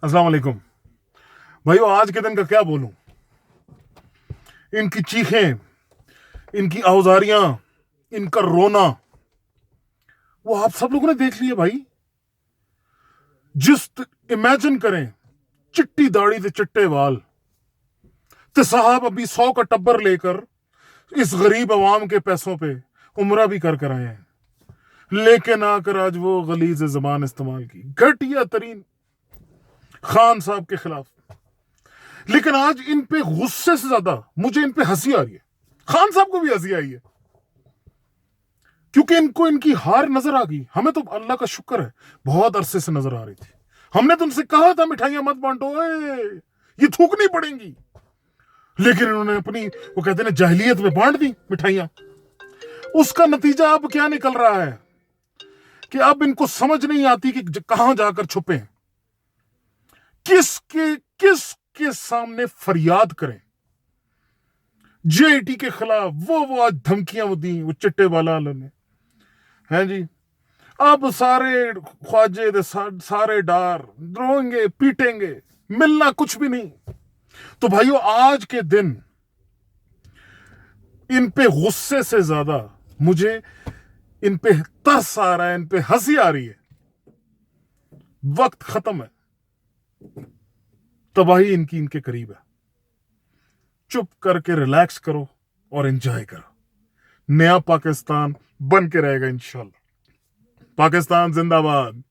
अस्सलाम वालेकुम भाइयों। आज के दिन का क्या बोलूं, इनकी चीखें, इनकी आवाजारियां, इनका रोना, वो आप सब लोगों ने देख लिया भाई। इमेजिन करें, चिट्टी दाढ़ी से चिट्टे बाल, तो साहब अभी 100 का टब्बर लेकर इस गरीब अवाम के पैसों पे उम्रा भी कर आए हैं, लेकिन आकर आज वो गलीज जबान इस्तेमाल की घटिया तरीन खान साहब के खिलाफ। लेकिन आज इन पे गुस्से से ज्यादा मुझे इन पे हंसी आ रही है। खान साहब को भी हंसी आई है, क्योंकि इनको इनकी हार नजर आ गई। हमें तो अल्लाह का शुक्र है, बहुत अरसे से नजर आ रही थी। हमने तो उनसे कहा था मिठाइयां मत बांटो, ये थूकनी पड़ेंगी, लेकिन इन्होंने अपनी, वो कहते हैं, जाहिलियत में बांट दी मिठाइयां। उसका नतीजा अब क्या निकल रहा है कि अब इनको समझ नहीं आती कि कहां जाकर छुपे, किसके सामने फरियाद करें। जेआईटी के खिलाफ वो आज धमकियां वो दी, वो चिट्टे वाला ने, हैं जी। अब सारे ख्वाजे दे सारे डार रोएंगे पीटेंगे, मिलना कुछ भी नहीं। तो भाइयों, आज के दिन इन पे गुस्से से ज्यादा मुझे इन पे तरस आ रहा है, इन पे हंसी आ रही है। वक्त खत्म है, तबाही इनके करीब है। चुप करके रिलैक्स करो और एंजॉय करो। नया पाकिस्तान बन के रहेगा इंशाल्लाह। पाकिस्तान जिंदाबाद।